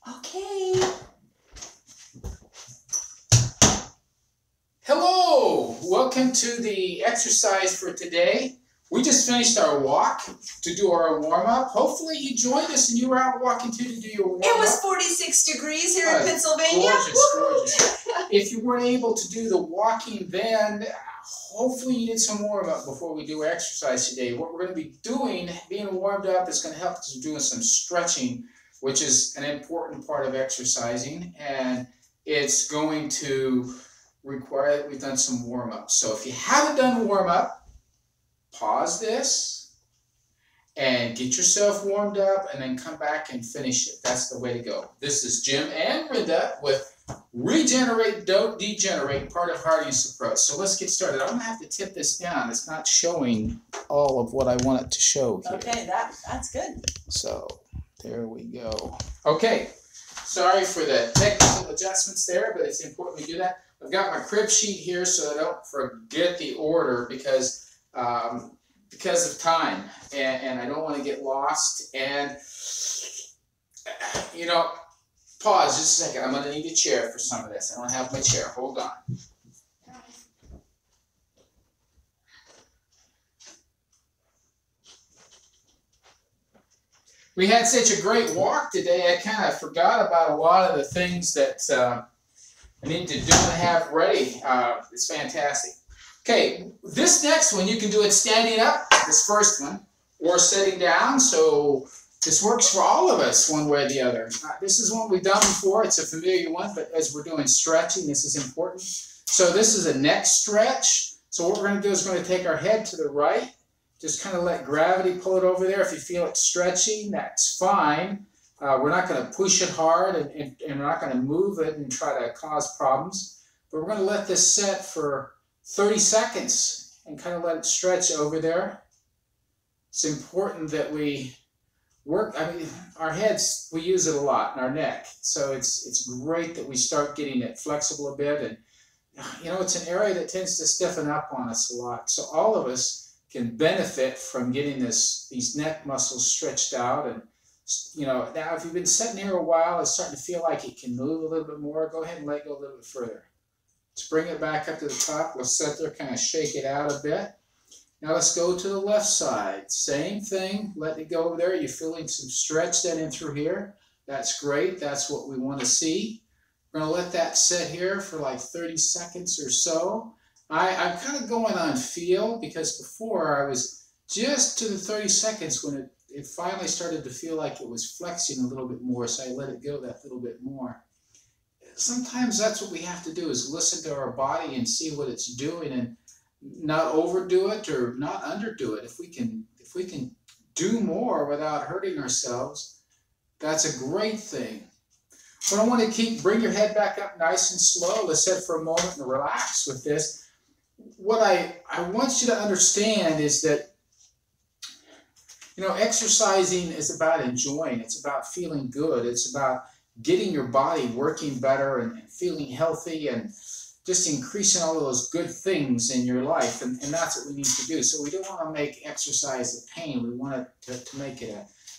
Okay. Hello, welcome to the exercise for today. We just finished our walk to do our warm-up. Hopefully you joined us and you were out walking too to do your warm-up. It was 46 degrees here in Pennsylvania. Gorgeous. If you weren't able to do the walking then, hopefully you did some warm-up before we do exercise today. What we're going to be doing, being warmed up, is going to help us doing some stretching, which is an important part of exercising, and it's going to require that we've done some warm-up. So if you haven't done warm-up, pause this and get yourself warmed up and then come back and finish it. That's the way to go. This is Jim and Brenda with Regenerate, Don't Degenerate, part of Hardy's approach. So let's get started. I'm going to have to tip this down. It's not showing all of what I want it to show here. Okay, that's good. So there we go. Okay, sorry for the technical adjustments there, but it's important we do that. I've got my crib sheet here so I don't forget the order because of time, and I don't want to get lost. And you know, pause just a second. I'm going to need a chair for some of this. I don't have my chair. Hold on. We had such a great walk today. I kind of forgot about a lot of the things that I need to do and have ready. It's fantastic. Okay, this next one you can do it standing up, this first one, or sitting down. So this works for all of us one way or the other. This is one we've done before. It's a familiar one, but as we're doing stretching, this is important. So this is a neck stretch. So what we're going to do is we're going to take our head to the right. Just kind of let gravity pull it over there. If you feel it stretching, that's fine. We're not going to push it hard, and we're not going to move it and try to cause problems. But we're going to let this set for 30 seconds and kind of let it stretch over there. It's important that we work. I mean, our heads, we use it a lot in our neck. So it's great that we start getting it flexible a bit. And, you know, it's an area that tends to stiffen up on us a lot. So all of us can benefit from getting these neck muscles stretched out. And, you know, now if you've been sitting here a while, it's starting to feel like it can move a little bit more. Go ahead and let go a little bit further. Let's bring it back up to the top. Let's sit there, kind of shake it out a bit. Now let's go to the left side. Same thing. Let it go over there. You're feeling some stretch then in through here. That's great. That's what we want to see. We're going to let that sit here for like 30 seconds or so. I'm kind of going on feel because before I was just to the 30 seconds when it finally started to feel like it was flexing a little bit more, so I let it go that little bit more. Sometimes that's what we have to do, is listen to our body and see what it's doing and not overdo it or not underdo it. If we can do more without hurting ourselves, that's a great thing. But I want to bring your head back up nice and slow. Let's sit for a moment and relax with this. What I want you to understand is that, you know, exercising is about enjoying. It's about feeling good. It's about getting your body working better and feeling healthy and just increasing all of those good things in your life. And that's what we need to do. So we don't want to make exercise a pain. We want to make it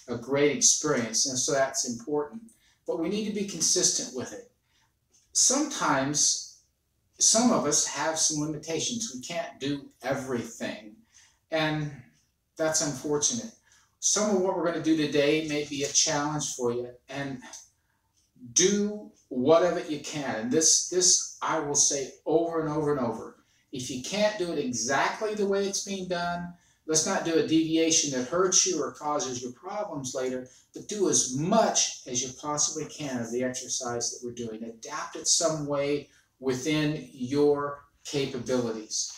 a great experience. And so that's important. But we need to be consistent with it. Sometimes some of us have some limitations. We can't do everything. And that's unfortunate. Some of what we're going to do today may be a challenge for you. And do whatever you can. And this I will say over and over and over. If you can't do it exactly the way it's being done, let's not do a deviation that hurts you or causes you problems later, but do as much as you possibly can of the exercise that we're doing. Adapt it some way within your capabilities.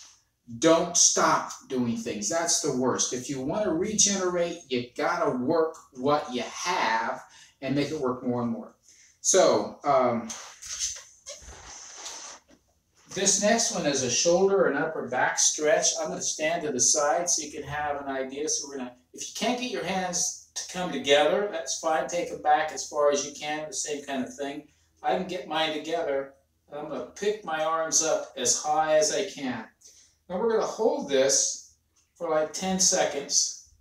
Don't stop doing things. That's the worst. If you want to regenerate, you got to work what you have and make it work more and more. So, this next one is a shoulder and upper back stretch. I'm going to stand to the side so you can have an idea. So we're going to, if you can't get your hands to come together, that's fine. Take them back as far as you can, the same kind of thing. I can get mine together. I'm going to pick my arms up as high as I can. Now we're going to hold this for like 10 seconds.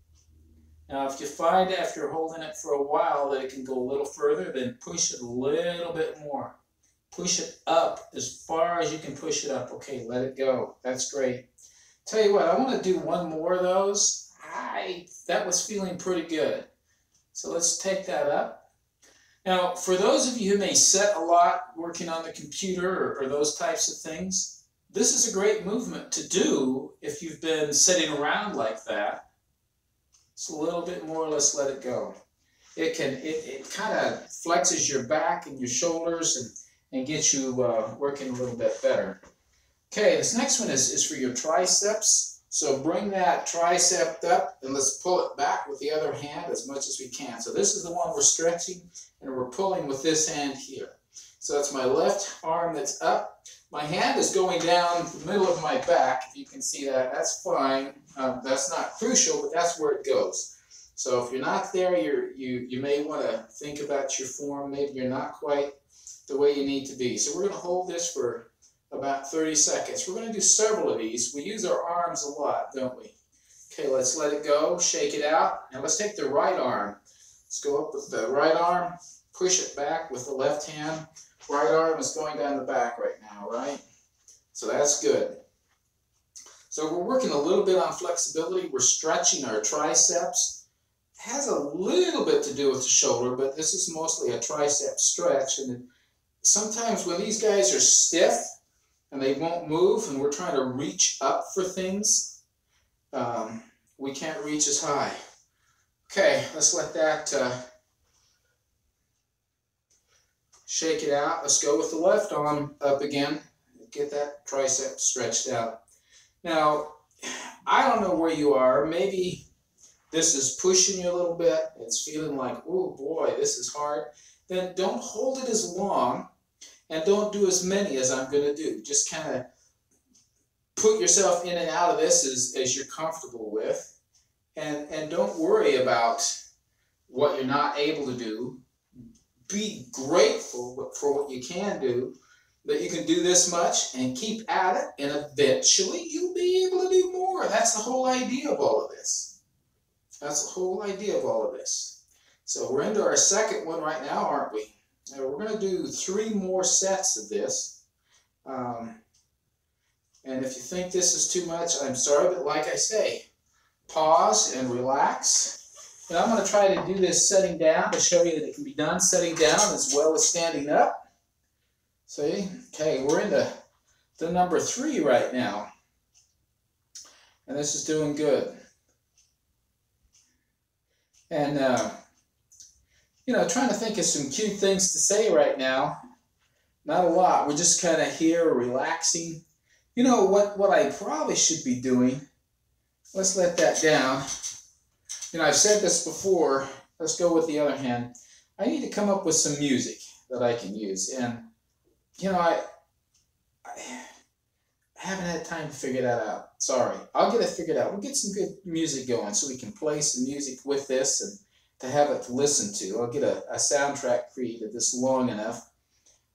Now, if you find after holding it for a while that it can go a little further, then push it a little bit more. Push it up as far as you can push it up. Okay, let it go. That's great. Tell you what, I want to do one more of those. That was feeling pretty good. So let's take that up. Now, for those of you who may sit a lot working on the computer or those types of things, this is a great movement to do if you've been sitting around like that. Just a little bit more, let's let it go. It kind of flexes your back and your shoulders and gets you working a little bit better. Okay, this next one is for your triceps. So bring that tricep up and let's pull it back with the other hand as much as we can. So this is the one we're stretching and we're pulling with this hand here. So that's my left arm that's up. My hand is going down the middle of my back. If you can see that, that's fine. That's not crucial, but that's where it goes. So if you're not there, you may want to think about your form. Maybe you're not quite the way you need to be. So we're going to hold this for about 30 seconds. We're going to do several of these. We use our arms a lot, don't we? Okay, let's let it go, shake it out. Now let's take the right arm. Let's go up with the right arm, push it back with the left hand. Right arm is going down the back right now, right? So that's good. So we're working a little bit on flexibility. We're stretching our triceps. It has a little bit to do with the shoulder, but this is mostly a tricep stretch. And sometimes when these guys are stiff, and they won't move, and we're trying to reach up for things, we can't reach as high. Okay, let's let that shake it out. Let's go with the left arm up again. Get that tricep stretched out. Now, I don't know where you are. Maybe this is pushing you a little bit. It's feeling like, oh boy, this is hard. Then don't hold it as long. And don't do as many as I'm going to do. Just kind of put yourself in and out of this as you're comfortable with. And don't worry about what you're not able to do. Be grateful for what you can do, that you can do this much and keep at it. And eventually you'll be able to do more. That's the whole idea of all of this. That's the whole idea of all of this. So we're into our second one right now, aren't we? Now we're going to do 3 more sets of this. And if you think this is too much, I'm sorry, but like I say, pause and relax. And I'm going to try to do this sitting down to show you that it can be done sitting down as well as standing up. See? Okay, we're into the number 3 right now. And this is doing good. And you know, trying to think of some cute things to say right now. Not a lot. We're just kind of here relaxing. You know what I probably should be doing? Let's let that down. You know, I've said this before. Let's go with the other hand. I need to come up with some music that I can use. And, you know, I haven't had time to figure that out. Sorry. I'll get it figured out. We'll get some good music going so we can play some music with this and to have it to listen to. I'll get a soundtrack created that's long enough.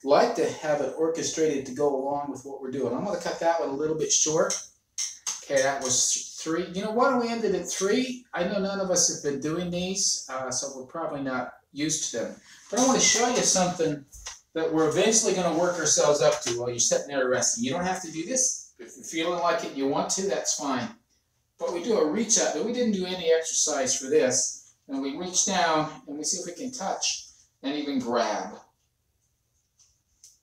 I'd like to have it orchestrated to go along with what we're doing. I'm going to cut that one a little bit short. Okay, that was 3. You know, why don't we end it at 3? I know none of us have been doing these, so we're probably not used to them. But I want to show you something that we're eventually going to work ourselves up to while you're sitting there resting. You don't have to do this. If you're feeling like it and you want to, that's fine. But we do a reach up. But we didn't do any exercise for this. And we reach down and we see if we can touch and even grab.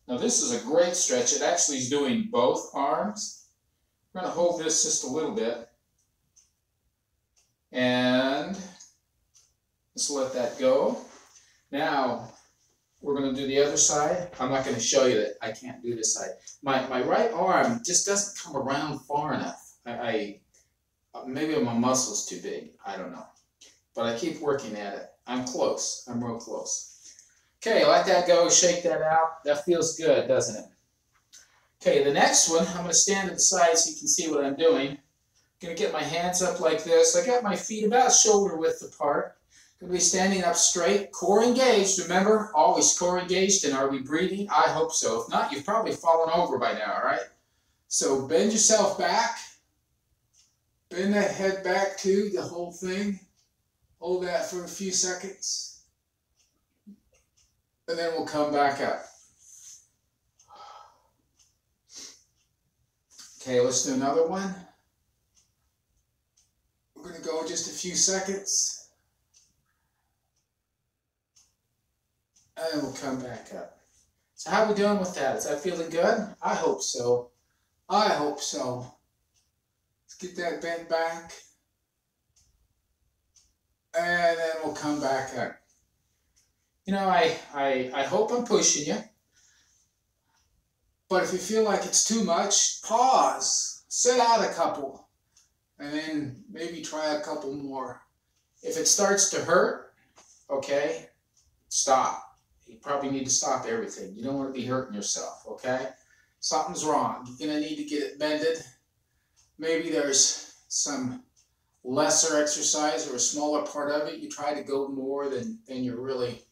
Now this is a great stretch. It actually is doing both arms. We're going to hold this just a little bit. And just let that go. Now we're going to do the other side. I'm not going to show you that I can't do this side. My right arm just doesn't come around far enough. Maybe my muscle's too big. I don't know. But I keep working at it. I'm close. I'm real close. Okay, let that go. Shake that out. That feels good, doesn't it? Okay, the next one, I'm going to stand to the side so you can see what I'm doing. I'm going to get my hands up like this. I got my feet about shoulder width apart. Going to be standing up straight, core engaged. Remember, always core engaged. And are we breathing? I hope so. If not, you've probably fallen over by now, all right? So bend yourself back. Bend that head back too, the whole thing. Hold that for a few seconds. And then we'll come back up. Okay, let's do another one. We're going to go just a few seconds. And then we'll come back up. So how are we doing with that? Is that feeling good? I hope so. I hope so. Let's get that bent back. And then we'll come back up. You know, I hope I'm pushing you. But if you feel like it's too much, pause. Sit out a couple. And then maybe try a couple more. If it starts to hurt, okay, stop. You probably need to stop everything. You don't want to be hurting yourself, okay? Something's wrong. You're going to need to get it bended. Maybe there's some lesser exercise or a smaller part of it. You try to go more than you're really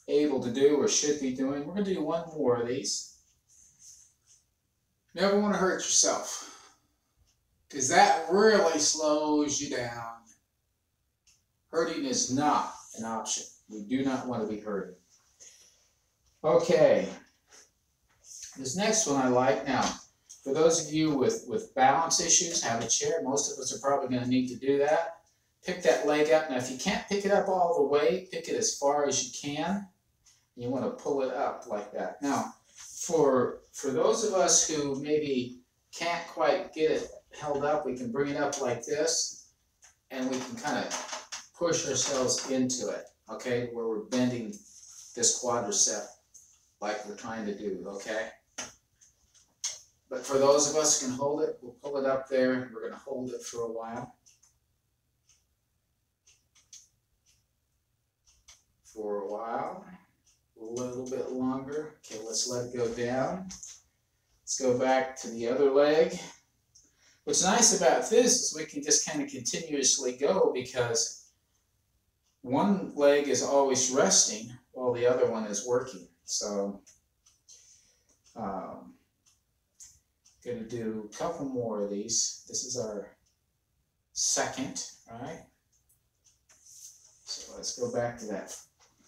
able to do or should be doing. We're going to do one more of these. Never want to hurt yourself, because that really slows you down. Hurting is not an option. We do not want to be hurting. Okay. This next one I like. Now, for those of you with balance issues, have a chair. Most of us are probably going to need to do that. Pick that leg up. Now, if you can't pick it up all the way, pick it as far as you can. You want to pull it up like that. Now, for those of us who maybe can't quite get it held up, we can bring it up like this, and we can kind of push ourselves into it, okay, where we're bending this quadricep like we're trying to do, okay? But for those of us who can hold it, we'll pull it up there. We're going to hold it for a while. For a while. A little bit longer. Okay, let's let it go down. Let's go back to the other leg. What's nice about this is we can just kind of continuously go, because one leg is always resting while the other one is working. So, going to do a couple more of these. This is our second, right? So let's go back to that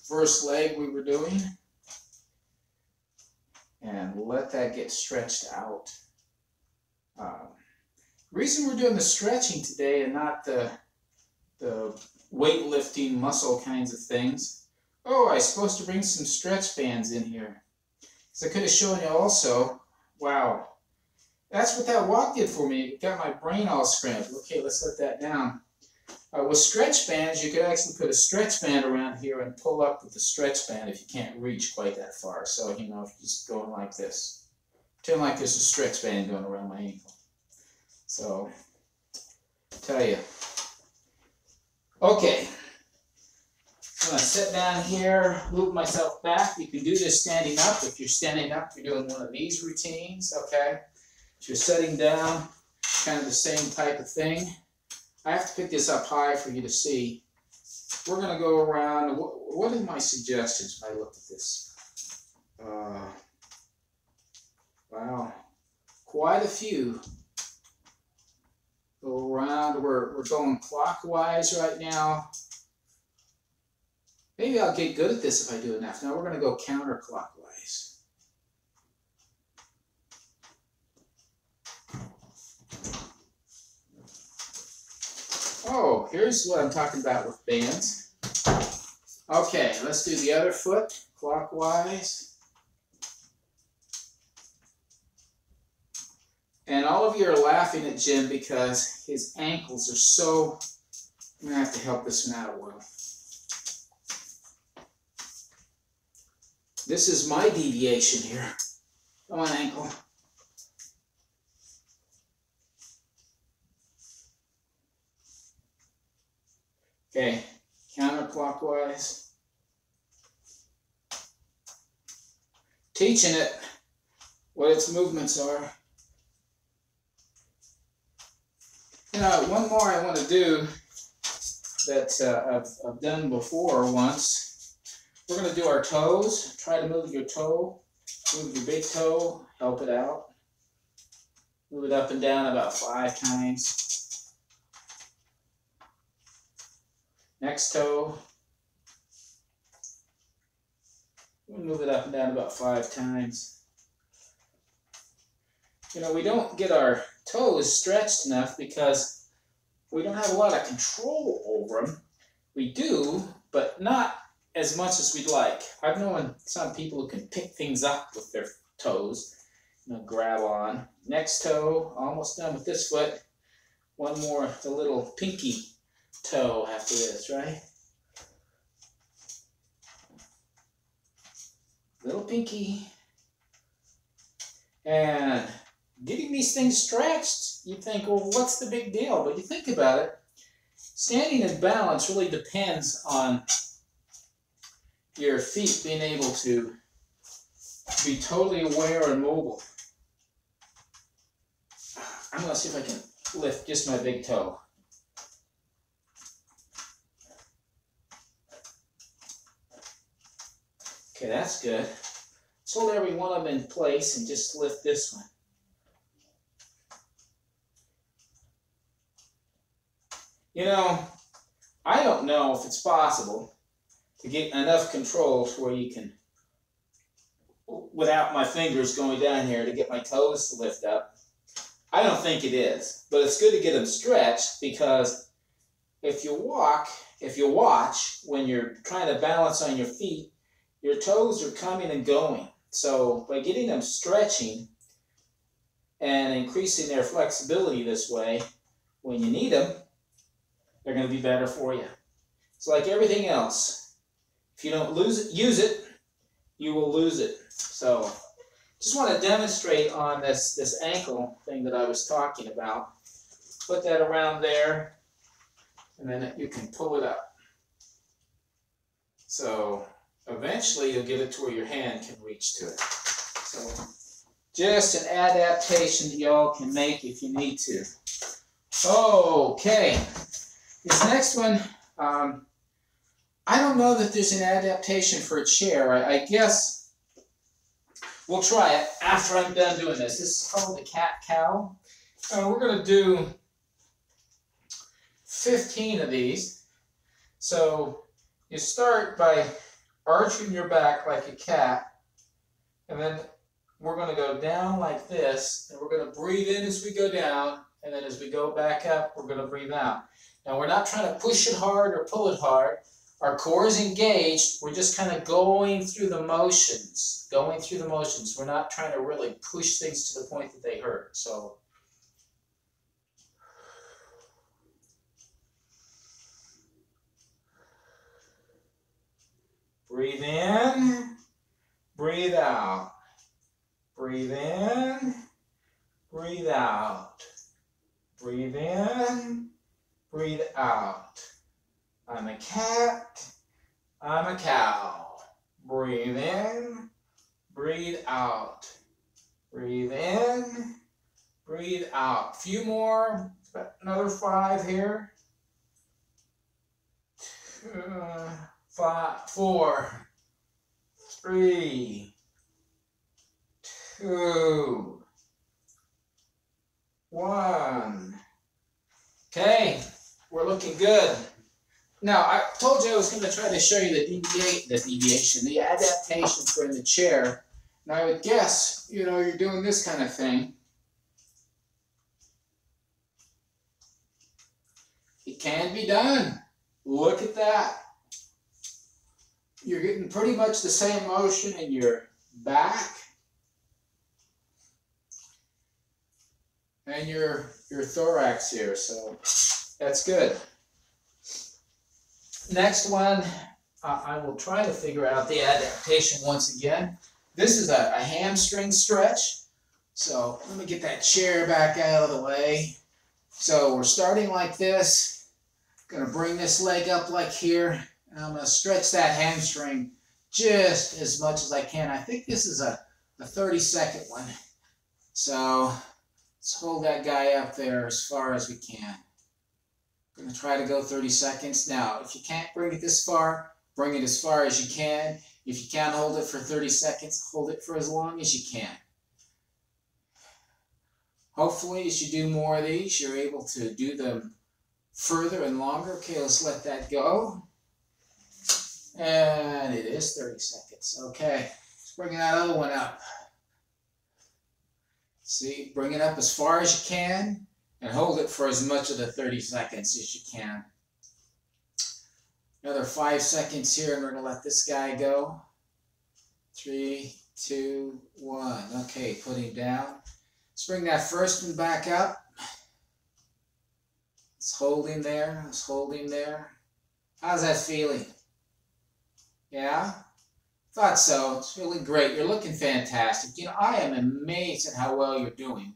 first leg we were doing, and let that get stretched out. The reason we're doing the stretching today and not the weightlifting muscle kinds of things. Oh, I was supposed to bring some stretch bands in here, because I could have shown you also. Wow, that's what that walk did for me. It got my brain all scrambled. Okay, let's let that down. With stretch bands, you could actually put a stretch band around here and pull up with the stretch band if you can't reach quite that far. So, you know, if you're just going like this. Pretend like there's a stretch band going around my ankle. So, tell you. Okay. I'm going to sit down here, move myself back. You can do this standing up. If you're standing up, you're doing one of these routines, okay? If you're sitting down, kind of the same type of thing. I have to pick this up high for you to see. We're going to go around. What are my suggestions when I look at this? Wow. Quite a few. Go around. We're going clockwise right now. Maybe I'll get good at this if I do enough. Now we're going to go counterclockwise. Oh, here's what I'm talking about with bands. Okay, let's do the other foot, clockwise. And all of you are laughing at Jim because his ankles are so... I'm going to have to help this one out a while. This is my deviation here. Come on, ankle. Okay, counterclockwise. Teaching it what its movements are. You know, one more I want to do that I've done before once. We're going to do our toes. Try to move your toe. Move your big toe. Help it out. Move it up and down about 5 times. Next toe. We'll move it up and down about 5 times. You know, we don't get our toes stretched enough because we don't have a lot of control over them. We do, but not as much as we'd like. I've known some people who can pick things up with their toes, you know, grab on. Next toe, almost done with this foot. One more, the little pinky toe after this, right? Little pinky. And getting these things stretched, you think, well, what's the big deal? But you think about it, standing in balance really depends on your feet being able to be totally aware and mobile. I'm going to see if I can lift just my big toe. Okay, that's good. Let's hold every one of them in place and just lift this one. You know, I don't know if it's possible to get enough control to where you can, without my fingers going down here, to get my toes to lift up. I don't think it is, but it's good to get them stretched, because if you watch, when you're trying to balance on your feet, your toes are coming and going. So by getting them stretching and increasing their flexibility this way, when you need them, they're going to be better for you. It's like everything else. If you don't use it, you will lose it. So just want to demonstrate on this ankle thing that I was talking about. Put that around there, and then you can pull it up. So eventually you'll get it to where your hand can reach to it. So just an adaptation that y'all can make if you need to. Okay, this next one, I don't know that there's an adaptation for a chair. I guess we'll try it after I'm done doing this. This is called the cat-cow. We're going to do 15 of these. So you start by arching your back like a cat, and then we're going to go down like this, and we're going to breathe in as we go down, and then as we go back up, we're going to breathe out. Now, we're not trying to push it hard or pull it hard. Our core is engaged. We're just kind of going through the motions. We're not trying to really push things to the point that they hurt. So breathe in, breathe out. Breathe in, breathe out. Breathe in, breathe out. I'm a cat, I'm a cow. Breathe in, breathe out. Breathe in, breathe out. A few more, another 5 here. 5, 4, 3, 2, 1. Okay, we're looking good. Now, I told you I was going to try to show you the adaptation for in the chair. Now, I would guess, you know, you're doing this kind of thing. It can be done. Look at that. You're getting pretty much the same motion in your back and your thorax here, so that's good. Next one, I will try to figure out the adaptation once again. This is a hamstring stretch. So let me get that chair back out of the way. So we're starting like this. Going to bring this leg up like here. And I'm going to stretch that hamstring just as much as I can. I think this is a 30-second one. So let's hold that guy up there as far as we can. I'm going to try to go 30 seconds. Now, if you can't bring it this far, bring it as far as you can. If you can't hold it for 30 seconds, hold it for as long as you can. Hopefully, as you do more of these, you're able to do them further and longer. Okay, let's let that go. And it is 30 seconds. Okay, let's bring that other one up. See, bring it up as far as you can and hold it for as much of the 30 seconds as you can. Another 5 seconds here, and we're going to let this guy go. 3, 2, 1. Okay, put him down. Let's bring that first one back up. Let's hold him there. Let's hold him there. How's that feeling? Yeah? Thought so. It's really great. You're looking fantastic. You know, I am amazed at how well you're doing.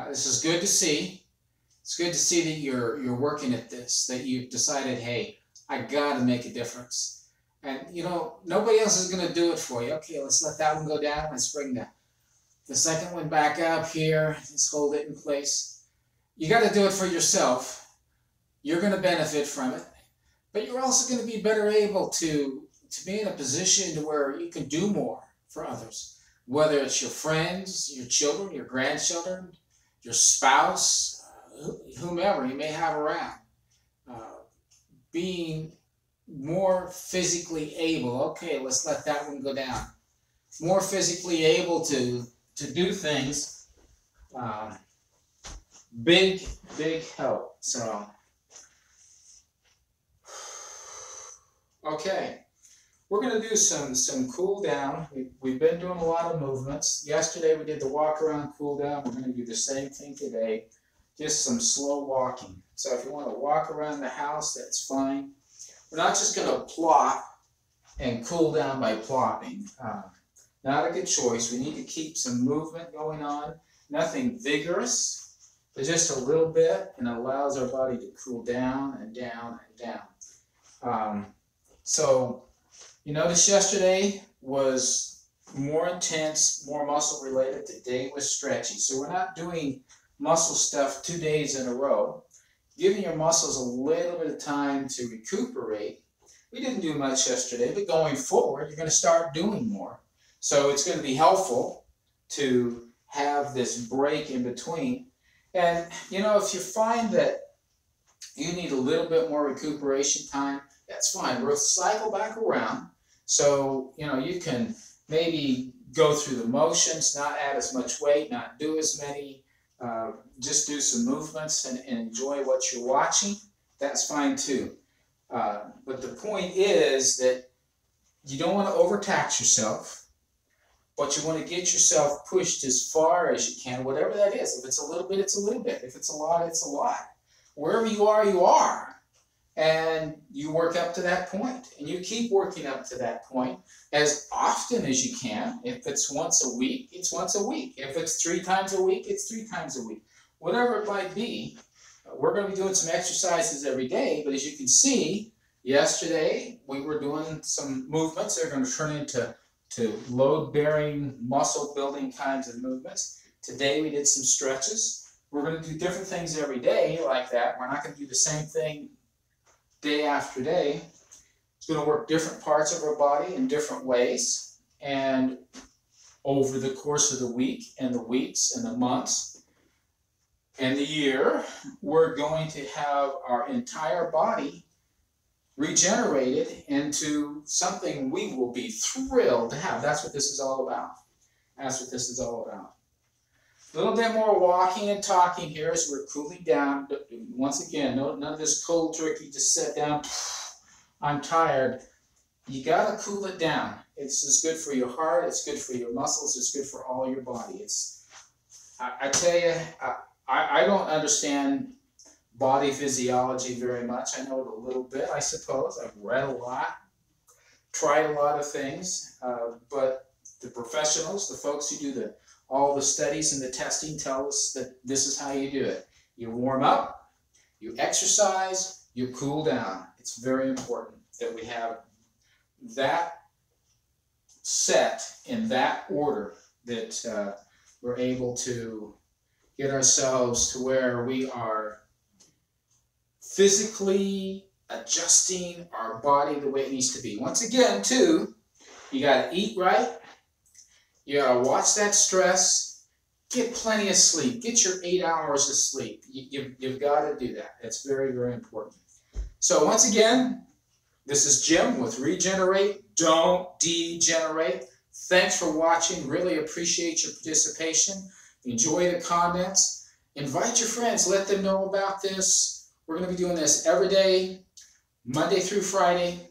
This is good to see. It's good to see that you're working at this, that you've decided, hey, I got to make a difference. And, you know, nobody else is going to do it for you. Okay, let's let that one go down. Let's bring the second one back up here. Let's hold it in place. You got to do it for yourself. You're going to benefit from it. But you're also going to be better able to be in a position to where you can do more for others. Whether it's your friends, your children, your grandchildren, your spouse, whomever you may have around. Being more physically able. Okay, let's let that one go down. More physically able to do things. Big help. So, okay. We're going to do some cool down. We've been doing a lot of movements. Yesterday we did the walk around cool down. We're going to do the same thing today. Just some slow walking. So if you want to walk around the house, that's fine. We're not just going to plop and cool down by plopping. Not a good choice. We need to keep some movement going on. Nothing vigorous, but just a little bit, and it allows our body to cool down and down and down. So you notice yesterday was more intense, more muscle related. Today was stretchy. So we're not doing muscle stuff 2 days in a row. Giving your muscles a little bit of time to recuperate. We didn't do much yesterday, but going forward, you're going to start doing more. So it's going to be helpful to have this break in between. And, you know, if you find that you need a little bit more recuperation time, that's fine. We'll cycle back around. So, you know, you can maybe go through the motions, not add as much weight, not do as many, just do some movements and enjoy what you're watching. That's fine too. But the point is that you don't want to overtax yourself, but you want to get yourself pushed as far as you can, whatever that is. If it's a little bit, it's a little bit. If it's a lot, it's a lot. Wherever you are, you are. And you work up to that point, and you keep working up to that point as often as you can. If it's once a week, it's once a week. If it's 3 times a week, it's 3 times a week. Whatever it might be, we're going to be doing some exercises every day, but as you can see, yesterday we were doing some movements that are going to turn into load-bearing, muscle-building kinds of movements. Today we did some stretches. We're going to do different things every day like that. We're not going to do the same thing day after day. It's going to work different parts of our body in different ways, and over the course of the week and the weeks and the months and the year, we're going to have our entire body regenerated into something we will be thrilled to have. That's what this is all about. That's what this is all about. A little bit more walking and talking here as we're cooling down. Once again, none of this cold turkey, just sit down. I'm tired. You got to cool it down. It's just good for your heart. It's good for your muscles. It's good for all your body. I tell you, I don't understand body physiology very much. I know it a little bit, I suppose. I've read a lot, tried a lot of things, but the professionals, the folks who do all the studies and the testing tell us that this is how you do it. You warm up, you exercise, you cool down. It's very important that we have that set in that order, that we're able to get ourselves to where we are physically adjusting our body the way it needs to be. Once again, too, you got to eat right. You got to watch that stress. get plenty of sleep. Get your 8 hours of sleep. You've got to do that. It's very, very important. So once again, this is Jim with Regenerate. Don't degenerate. Thanks for watching. Really appreciate your participation. Enjoy the comments. Invite your friends. Let them know about this. We're going to be doing this every day, Monday through Friday.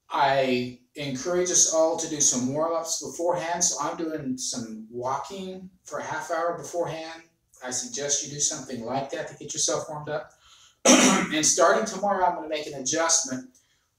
I encourage us all to do some warm-ups beforehand. So I'm doing some walking for a half hour beforehand. I suggest you do something like that to get yourself warmed up. And starting tomorrow, I'm going to make an adjustment.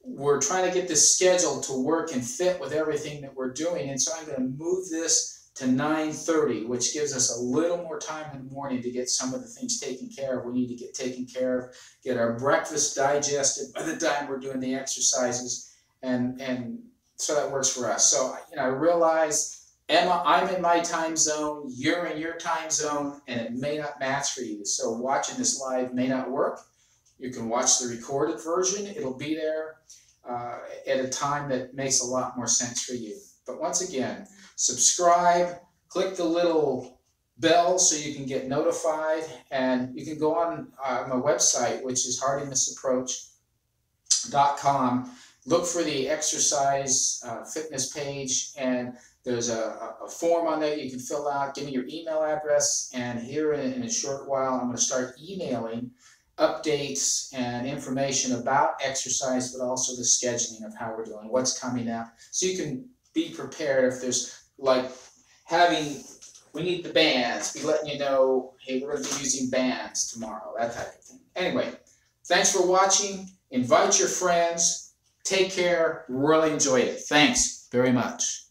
We're trying to get this schedule to work and fit with everything that we're doing. And so I'm going to move this to 9:30, which gives us a little more time in the morning to get some of the things taken care of. We need to get taken care of, get our breakfast digested by the time we're doing the exercises. And so that works for us. So, I realize, Emma, I'm in my time zone, you're in your time zone, and it may not match for you. So watching this live may not work. You can watch the recorded version. It'll be there at a time that makes a lot more sense for you. But once again, subscribe, click the little bell so you can get notified, and you can go on my website, which is hardinessapproach.com. Look for the exercise fitness page, and there's a form on there you can fill out. Give me your email address, and here in a short while I'm going to start emailing updates and information about exercise, but also the scheduling of how we're doing, what's coming up, so you can be prepared if there's like we need the bands, be letting you know, hey, we're going to be using bands tomorrow, that type of thing. Anyway, thanks for watching. Invite your friends. Take care. Really enjoy it. Thanks very much.